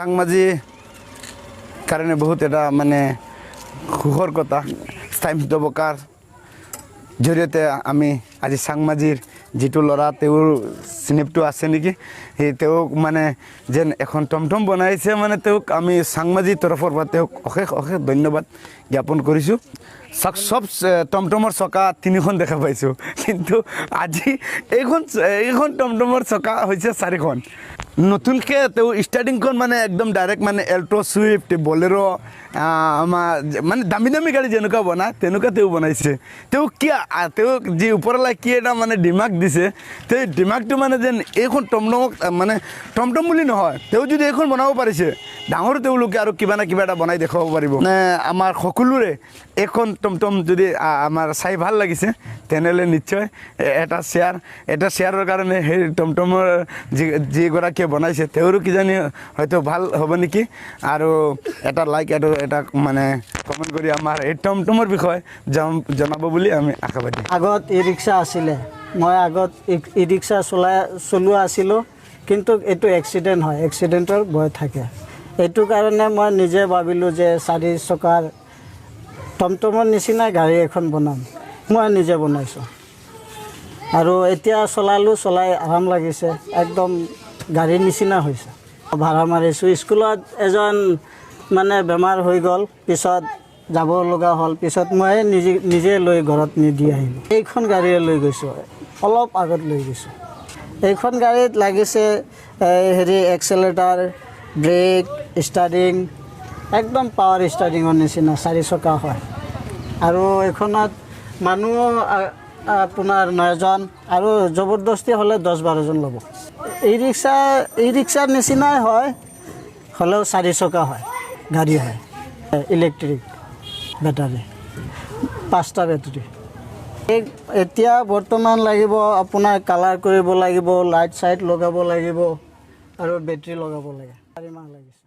সাংমাজি কাৰণে বহুত এটা মানে সুখৰ কথা স্থায়ী দবকাৰ জৰিয়তে আমি আজি সাংমাজিৰ যিটো ল'ৰা তেওঁৰ স্নেপটো আছে নেকি সেই তেওঁক মানে যেন এখন টমটম বনাইছে মানে তেওঁক আমি সাংমাজিৰ তৰফৰ পৰা তেওঁক অশেষ অশেষ ধন্যবাদ জ্ঞাপন কৰিছোঁ সব টমটমৰ চকা 3খন দেখা পাইছোঁ কিন্তু আজি এইখন টমটমৰ চকা হৈছে 4খন নতুনকৈ তেওঁ ষ্টাৰ্টিংখন মানে একদম ডাইৰেক্ট মানে এল্টো চুইফ্ট বলেৰো আমাৰ মানে দামী দামী গাড়ী যেনেকুৱা বনায় তেনেকুৱা তেওঁ বনাইছে তেওঁক যি ওপৰলৈ কি এটা মানে দিমাগ দিছে সেই দিমাগটো মানে যেন এইখন টমটমক মানে টমটম বুলি নহয় তেওঁ যদি এইখন বনাব পাৰিছে ডাঙৰ তেওঁলোকে আৰু কিবা না কিবা এটা বনাই দেখুৱাব পাৰিব আমাৰ সকলোৰে এইখন টমটম যদি আমাৰ চাই ভাল লাগিছে তেনেহ'লে নিশ্চয় এটা শ্বেয়াৰৰ কাৰণে সেই টমটমৰ যিগৰাকীয়ে বনাইছে তেওঁৰো কিজানি হয়তো ভাল হ'ব নেকি আৰু এটা লাইক এটা মানে কমেণ্ট কৰি আমাৰ এই টমটমৰ বিষয়ে জনাব বুলি আমি আশাবাদী আগত ই ৰিক্সা আছিলে মই আগত ই ৰিক্সা চলোৱা আছিলোঁ কিন্তু এইটো এক্সিডেণ্ট হয় এক্সিডেণ্টৰ ভয় থাকে এইটো কাৰণে মই নিজে ভাবিলোঁ যে 4 চকাৰ টমটমৰ নিচিনা গাড়ী এখন বনাম মই নিজে বনাইছোঁ আৰু এতিয়া চলাই আৰাম লাগিছে একদম গাড়ীৰ নিচিনা হৈছে ভাড়া মাৰিছোঁ স্কুলত এজন মানে বেমাৰ হৈ গ'ল পিছত যাব লগা হ'ল পিছত মই নিজে লৈ ঘৰত নিদি আহিলোঁ এইখন গাড়ীয়ে লৈ গৈছোঁ অলপ আগত লৈ গৈছোঁ এইখন গাড়ীত লাগিছে এক্সেলেটাৰ ব্ৰেক ষ্টাৰ্টিং একদম পাৱাৰ ষ্টাৰ্টিঙৰ নিচিনা 4 চকা হয় আৰু এইখনত মানুহ আপোনাৰ 9জন আৰু জবৰদস্তি হ'লে 10-12জন ল'ব ই ৰিক্সাৰ নিচিনাই হয় হ'লেও 4 চকা হয় গাড়ী হয় ইলেক্ট্ৰিক বেটাৰী 5টা বেটাৰী এতিয়া বৰ্তমান লাগিব আপোনাৰ কালাৰ কৰিব লাগিব লাইট চাইট লগাব লাগিব আৰু বেটাৰী লগাব লাগে 4 মাহ লাগিছে